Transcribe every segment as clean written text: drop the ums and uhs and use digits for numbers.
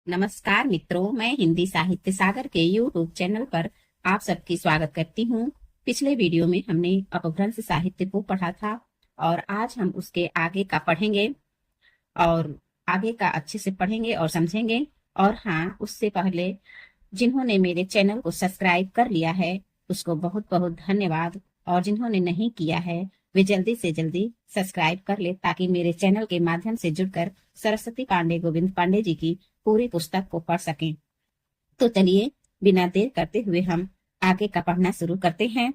नमस्कार मित्रों, मैं हिंदी साहित्य सागर के यूट्यूब चैनल पर आप सबकी स्वागत करती हूँ। पिछले वीडियो में हमने अपभ्रंश साहित्य को पढ़ा था और आज हम उसके आगे का पढ़ेंगे और आगे का अच्छे से पढ़ेंगे और समझेंगे। और हाँ, उससे पहले जिन्होंने मेरे चैनल को सब्सक्राइब कर लिया है उसको बहुत बहुत धन्यवाद, और जिन्होंने नहीं किया है वे जल्दी से जल्दी सब्सक्राइब कर ले ताकि मेरे चैनल के माध्यम से जुड़कर सरस्वती पांडे गोविंद पांडे जी की पूरी पुस्तक को पढ़ सकें। तो चलिए बिना देर करते हुए हम आगे का पढ़ना शुरू करते हैं।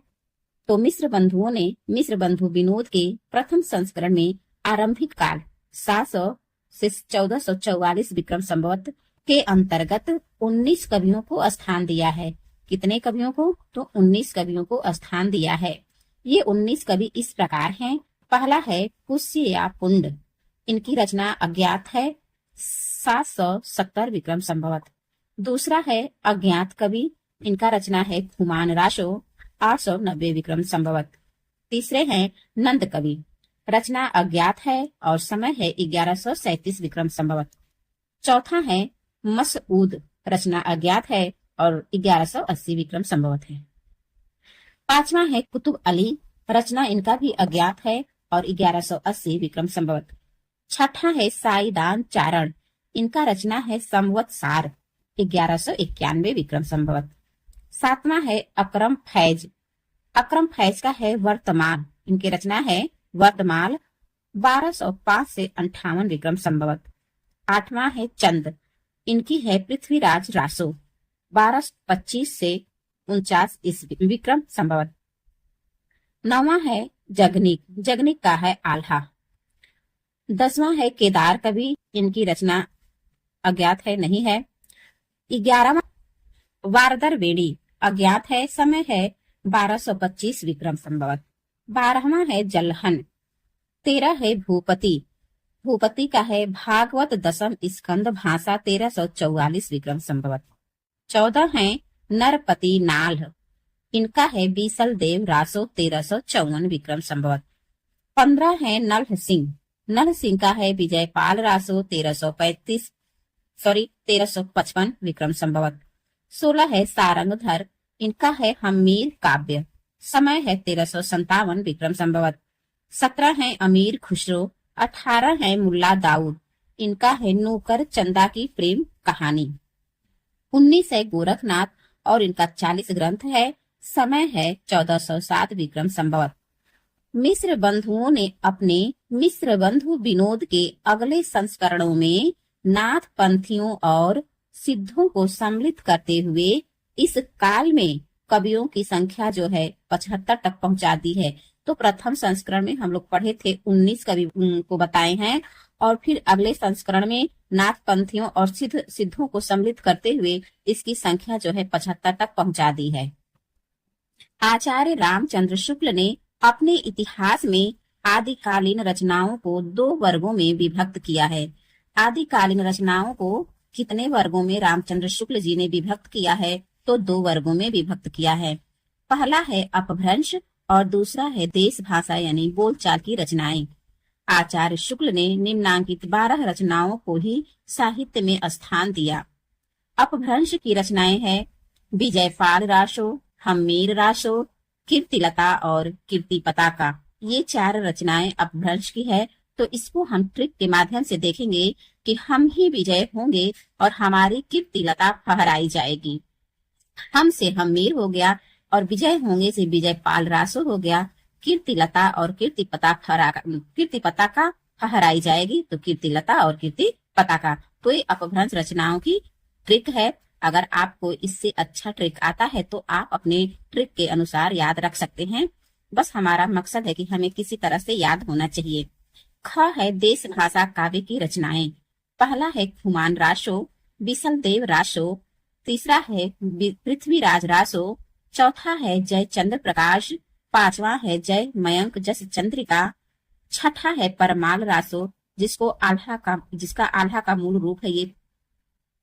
तो मिस्र बंधुओं ने मिस्र बंधु विनोद के प्रथम संस्करण में आरंभिक काल 700 से 1444 विक्रम संवत के अंतर्गत 19 कवियों को स्थान दिया है। कितने कवियों को? तो 19 कवियों को स्थान दिया है। ये 19 कवि इस प्रकार हैं। पहला है कुस्य या पुंड, इनकी रचना अज्ञात है, 770 विक्रम संवत। दूसरा है अज्ञात कवि, इनका रचना है खुमान राशो, 890 विक्रम संवत। तीसरे हैं नंद कवि, रचना अज्ञात है और समय है 1137 विक्रम संवत। चौथा है मसऊद, रचना अज्ञात है और 1180 विक्रम संवत है। पांचवा है कुतुब अली, रचना इनका भी अज्ञात है और 1180 विक्रम संवत। छठा है साईदान चारण, इनका रचना है संवत्सार, 1191 विक्रम संवत। सातवां है अकरम फैज, अकरम फैज का है वर्तमान, इनकी रचना है वर्तमान, 1205 से 58 विक्रम संवत। आठवां है चंद, इनकी है पृथ्वीराज रासो, 1225 से 49 विक्रम संवत। नौवां है जगनिक, जगनिक का है आल्हा। 10वां है केदार कवि, इनकी रचना अज्ञात है, नहीं है। 11वां वारदर वेणी, अज्ञात है, समय है 1225 विक्रम संवत। 12वां है जलहन। 13 है भूपति, भूपति का है भागवत दशम स्कंद भाषा, 1344 विक्रम संवत। 14 है नरपति नाल, इनका है बीसल देव रासो, 1354 विक्रम संवत। 15 है नल्ह सिंह, नल सिंह का है विजयपाल रासो, 1355 विक्रम संवत। 16 है सारंगधर, इनका है हमीर काव्य, समय है 1357 विक्रम संवत। 17 है अमीर खुसरो। 18 है मुल्ला दाऊद, इनका है नूकर चंदा की प्रेम कहानी। 19 है गोरखनाथ और इनका 40 ग्रंथ है, समय है 1407 विक्रम संवत। मिस्र बंधुओं ने अपने मिस्र बंधु विनोद के अगले संस्करणों में नाथ पंथियों और सिद्धों को सम्मिलित करते हुए इस काल में कवियों की संख्या जो है 75 तक पहुंचा दी है। तो प्रथम संस्करण में हम लोग पढ़े थे 19 कवि को बताए हैं, और फिर अगले संस्करण में नाथ पंथियों और सिद्धों को सम्मिलित करते हुए इसकी संख्या जो है 75 तक पहुंचा दी है। आचार्य रामचंद्र शुक्ल ने अपने इतिहास में आदिकालीन रचनाओं को 2 वर्गों में विभक्त किया है। आदिकालीन रचनाओं को कितने वर्गों में रामचंद्र शुक्ल जी ने विभक्त किया है? तो 2 वर्गों में विभक्त किया है। पहला है अपभ्रंश और दूसरा है देश भाषा यानी बोलचाल की रचनाएं। आचार्य शुक्ल ने निम्नांकित 12 रचनाओं को ही साहित्य में स्थान दिया। अपभ्रंश की रचनाएं हैं विजयपाल रासो, हमीर रासो, कीर्तिलता और कीर्ति पताका। ये 4 रचनाएं अपभ्रंश की है। तो इसको हम ट्रिक के माध्यम से देखेंगे कि हम ही विजय होंगे और हमारी कीर्तिलता फहराई जाएगी। हम से हमीर हो गया और विजय होंगे से विजयपाल रासो हो गया। कीर्तिलता और कीर्ति पताका फहराई जाएगी, तो कीर्तिलता और कीर्ति पताका। तो ये अपभ्रंश रचनाओं की ट्रिक है। अगर आपको इससे अच्छा ट्रिक आता है तो आप अपने ट्रिक के अनुसार याद रख सकते हैं। बस हमारा मकसद है कि हमें किसी तरह से याद होना चाहिए। ख है देश भाषा काव्य की रचनाएं। पहला है खुमान रासो, बिसल देव रासो। तीसरा है पृथ्वीराज रासो। चौथा है जय चंद्र प्रकाश। 5वां है जय मयंक जस चंद्रिका। छठा है परमाल रासो, जिसका आल्हा का मूल रूप है ये।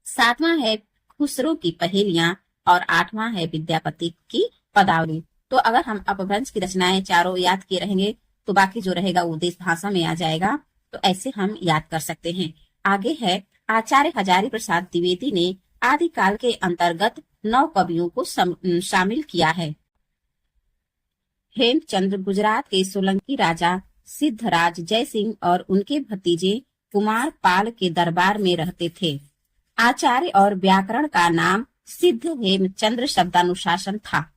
7वां है खुसरो की पहेलियां और 8वां है विद्यापति की पदावली। तो अगर हम अपभ्रंश की रचनाएं चारों याद किए रहेंगे तो बाकी जो रहेगा वो देश भाषा में आ जाएगा। तो ऐसे हम याद कर सकते हैं। आगे है आचार्य हजारी प्रसाद द्विवेदी ने आदिकाल के अंतर्गत 9 कवियों को शामिल किया है। हेमचंद्र गुजरात के सोलंकी राजा सिद्धराज जयसिंह और उनके भतीजे कुमार पाल के दरबार में रहते थे। आचार्य और व्याकरण का नाम सिद्ध हेमचंद्र शब्दानुशासन था।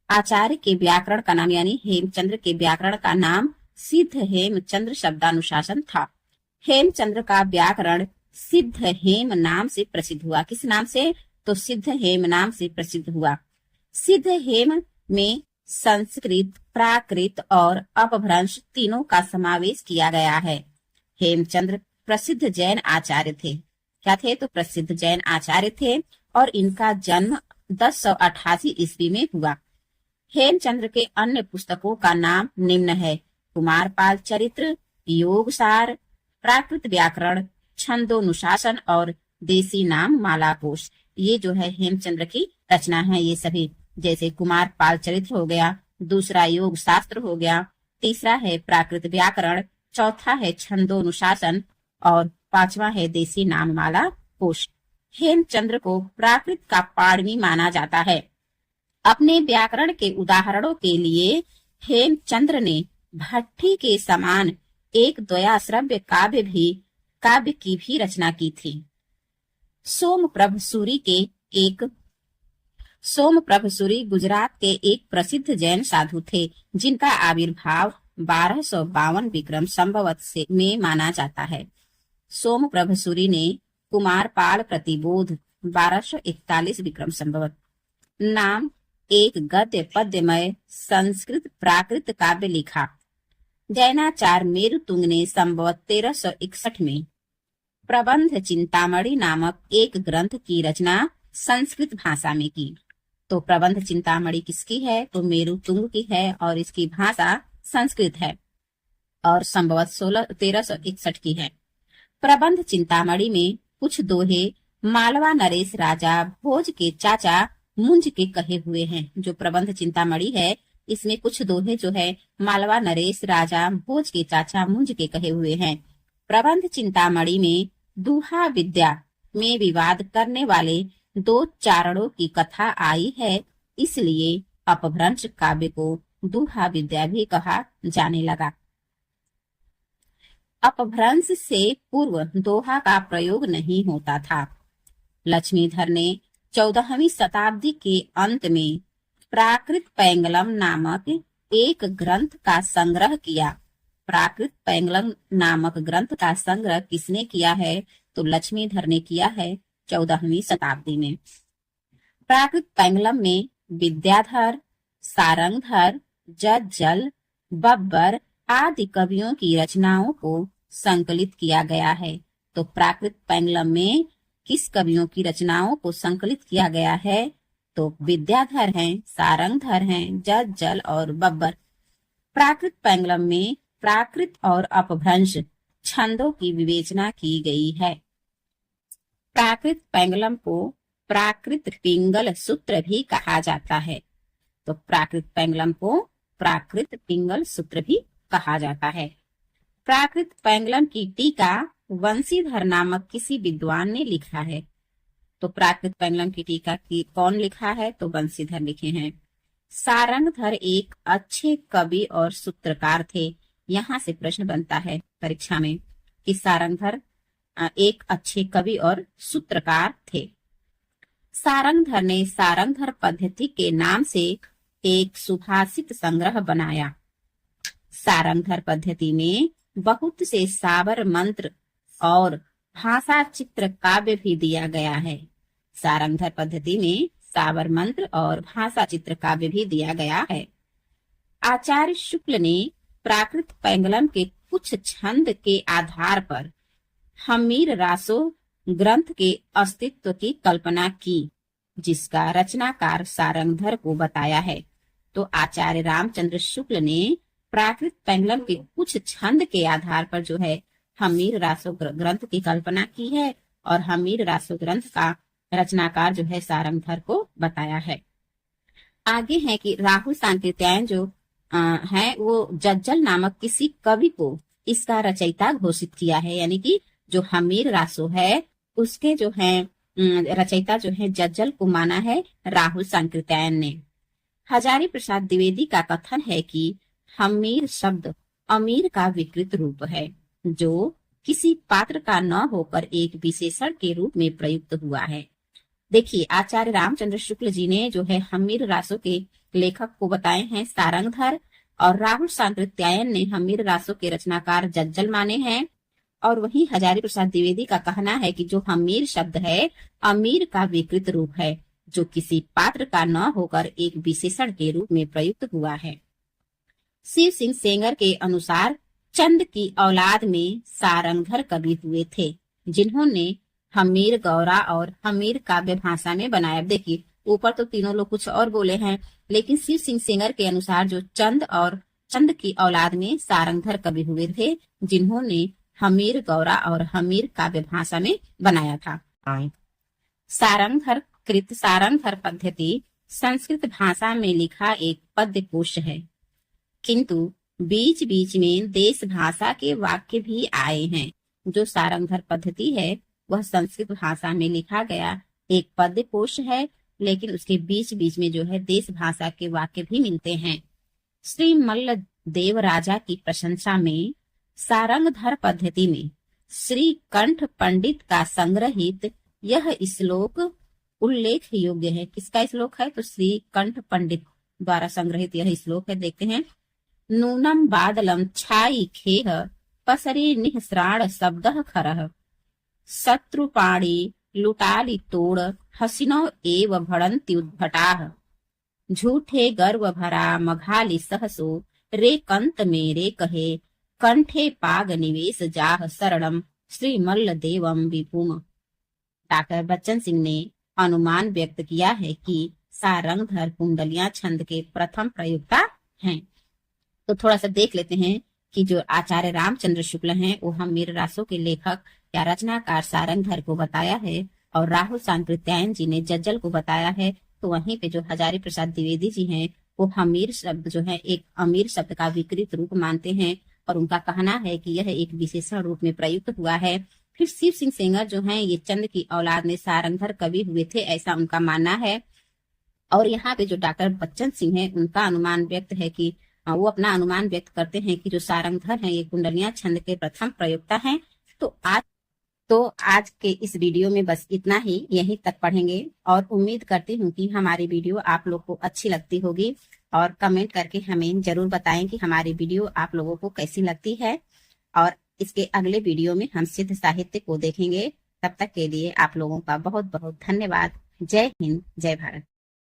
आचार्य के व्याकरण का नाम यानी हेमचंद्र के व्याकरण का नाम सिद्ध हेमचंद्र शब्दानुशासन था। हेमचंद्र का व्याकरण सिद्ध हेम नाम से प्रसिद्ध हुआ। किस नाम से? तो सिद्ध हेम नाम से प्रसिद्ध हुआ। सिद्ध हेम में संस्कृत, प्राकृत और अपभ्रंश तीनों का समावेश किया गया है। हेमचंद्र प्रसिद्ध जैन आचार्य थे। क्या थे? तो प्रसिद्ध जैन आचार्य थे और इनका जन्म 1088 ईस्वी में हुआ। हेमचंद्र के अन्य पुस्तकों का नाम निम्न है: कुमारपाल चरित्र, योगसार, प्राकृत व्याकरण, छंदोनुशासन और देसी नाम माला कोश। ये जो है हेमचंद्र की रचना है। ये सभी, जैसे कुमारपाल चरित्र हो गया, दूसरा योग शास्त्र हो गया, तीसरा है प्राकृत व्याकरण, चौथा है छंदोनुशासन और पांचवा है देसी नाम माला कोश। हेमचंद्र को प्राकृत का पाणिनि माना जाता है। अपने व्याकरण के उदाहरणों के लिए हेमचंद्र ने भट्टी के समान एक द्वयाश्रव्य काव्य की भी रचना की थी। सोमप्रभ सूरी गुजरात के एक प्रसिद्ध जैन साधु थे, जिनका आविर्भाव 1252 विक्रम संवत में माना जाता है। सोमप्रभ सूरी ने कुमारपाल प्रतिबोध 1241 विक्रम संवत नाम एक गद्य पद्यमय संस्कृत प्राकृत काव्य लिखा। जैनाचार्य मेरुतुंग ने संवत 1361 में प्रबंध चिंतामणि नामक एक ग्रंथ की रचना संस्कृत भाषा में की। तो प्रबंध चिंतामणि किसकी है? तो मेरुतुंग की है और इसकी भाषा संस्कृत है और संवत 1361 की है। प्रबंध चिंतामणि में कुछ दोहे मालवा नरेश राजा भोज के चाचा मुंज के कहे हुए हैं। जो प्रबंध चिंतामणि है, इसमें कुछ दोहे जो है मालवा नरेश राजा भोज के चाचा मुंज के कहे हुए हैं। प्रबंध चिंतामणि में दूहा विद्या में विवाद करने वाले 2 चारणों की कथा आई है, इसलिए अपभ्रंश काव्य को दूहा विद्या भी कहा जाने लगा। अपभ्रंश से पूर्व दोहा का प्रयोग नहीं होता था। लक्ष्मीधर ने 14वीं शताब्दी के अंत में प्राकृत पैंगलम नामक एक ग्रंथ का संग्रह किया। प्राकृत पैंगलम नामक ग्रंथ का संग्रह किसने किया है? तो लक्ष्मीधर ने किया है 14वीं शताब्दी में। प्राकृत पैंगलम में विद्याधर, सारंगधर, जज्जल, बब्बर आदि कवियों की रचनाओं को संकलित किया गया है। तो प्राकृत पैंगलम में किस कवियों की रचनाओं को संकलित किया गया है? तो विद्याधर हैं, सारंगधर हैं, जज्जल और बब्बर। प्राकृत पैंगलम में प्राकृत और अपभ्रंश छंदों की विवेचना की गई है। प्राकृत पैंगलम को प्राकृत पिंगल सूत्र भी कहा जाता है। तो प्राकृत पैंगलम को प्राकृत पिंगल सूत्र भी कहा जाता है। प्राकृत पैंगलम की टीका वंशीधर नामक किसी विद्वान ने लिखा है। तो प्राकृत पैंगलम की टीका की कौन लिखा है? तो वंशीधर लिखे हैं। सारंगधर एक अच्छे कवि और सूत्रकार थे। यहाँ से प्रश्न बनता है परीक्षा में कि सारंगधर एक अच्छे कवि और सूत्रकार थे। सारंगधर ने सारंगधर पद्धति के नाम से एक सुभाषित संग्रह बनाया। सारंगधर पद्धति में बहुत से सावर मंत्र और भाषा चित्र काव्य भी दिया गया है। सारंगधर पद्धति में सावर मंत्र और भाषा चित्र काव्य भी दिया गया है। आचार्य शुक्ल ने प्राकृत पैंगलम के कुछ छंद के आधार पर हमीर रासो ग्रंथ के अस्तित्व की कल्पना की, जिसका रचनाकार सारंगधर को बताया है। तो आचार्य रामचंद्र शुक्ल ने प्राकृत पैंगलम के कुछ छंद के आधार पर जो है हमीर रासो ग्रंथ की कल्पना की है और हमीर रासो ग्रंथ का रचनाकार जो है सारंगधर को बताया है। आगे है कि राहुल सांकृत्यायन जो है वो जज्जल नामक किसी कवि को इसका रचयिता घोषित किया है। यानी कि जो हमीर रासो है उसके जो है रचयिता जो है जज्जल को माना है राहुल सांकृत्यायन ने। हजारी प्रसाद द्विवेदी का कथन है कि हमीर शब्द अमीर का विकृत रूप है, जो किसी पात्र का न होकर एक विशेषण के रूप में प्रयुक्त हुआ है। देखिए, आचार्य रामचंद्र शुक्ल जी ने जो है हमीर रासों के लेखक को बताए हैं सारंगधर, और राहुल सांकृत्यायन ने हमीर रासों के रचनाकार जज्जल माने हैं। और वहीं हजारी प्रसाद द्विवेदी का कहना है कि जो हमीर शब्द है अमीर का विकृत रूप है, जो किसी पात्र का न होकर एक विशेषण के रूप में प्रयुक्त हुआ है। शिव सिंह सेंगर के अनुसार चंद की औलाद में सारंगधर कवि हुए थे, जिन्होंने हमीर गौरा और हमीर काव्य भाषा में बनाया। देखिए, ऊपर तो तीनों लोग कुछ और बोले हैं, लेकिन शिव सिंह सेंगर के अनुसार जो चंद की औलाद में सारंगधर कवि हुए थे, जिन्होंने हमीर गौरा और हमीर काव्य भाषा में बनाया था। सारंगधर कृत सारंगधर पद्धति संस्कृत भाषा में लिखा एक पद्य कोश है, किंतु बीच बीच में देश भाषा के वाक्य भी आए हैं। जो सारंगधर पद्धति है वह संस्कृत भाषा में लिखा गया एक पद्य कोश है, लेकिन उसके बीच बीच में जो है देश भाषा के वाक्य भी मिलते हैं। श्री मल्ल देव राजा की प्रशंसा में सारंगधर पद्धति में श्री कंठ पंडित का संग्रहित यह श्लोक उल्लेख योग्य है। किसका श्लोक है? तो श्री कंठ पंडित द्वारा संग्रहित यह श्लोक है। देखते हैं। नूनम बादलम छाई खेह पसरे निःसृण शब्दः खरः शत्रुपाणि लुटाली तोड़ हसिनो एव भड़न्ति उद्भटाः झूठे गर्व भरा मघाली सहसो रे कंत मेरे कहे कंठे पाग निवेश जाह शरणम श्री मल्ल देवम विभुम। डॉक्टर बच्चन सिंह ने अनुमान व्यक्त किया है कि सारंगधर कुंडलियां छंद के प्रथम प्रयोक्ता हैं। तो थोड़ा सा देख लेते हैं कि जो आचार्य रामचंद्र शुक्ल हैं वो हमीर रासों के लेखक या रचनाकार सारंगधर को बताया है, और राहुल सांकृत्यायन जी ने जज्जल को बताया है। तो वहीं पे जो हजारी प्रसाद द्विवेदी जी हैं वो हमीर शब्द जो है एक अमीर शब्द का विकृत रूप मानते हैं, और उनका कहना है कि यह एक विशेषण रूप में प्रयुक्त हुआ है। फिर शिव सिंह सेंगर जो हैं ये चंद की औलाद में सारंगधर कवि हुए थे, ऐसा उनका मानना है। और यहाँ पे जो डॉक्टर बच्चन सिंह है उनका अनुमान व्यक्त है कि वो अपना अनुमान व्यक्त करते हैं कि जो सारंगधर हैं ये कुंडलियां छंद के प्रथम प्रयोक्ता हैं। तो आज के इस वीडियो में बस इतना ही, यहीं तक पढ़ेंगे, और उम्मीद करती हूँ कि हमारी वीडियो आप लोग को अच्छी लगती होगी, और कमेंट करके हमें जरूर बताएं कि हमारी वीडियो आप लोगों को कैसी लगती है। और इसके अगले वीडियो में हम सिद्ध साहित्य को देखेंगे। तब तक के लिए आप लोगों का बहुत बहुत धन्यवाद। जय हिंद, जय भारत।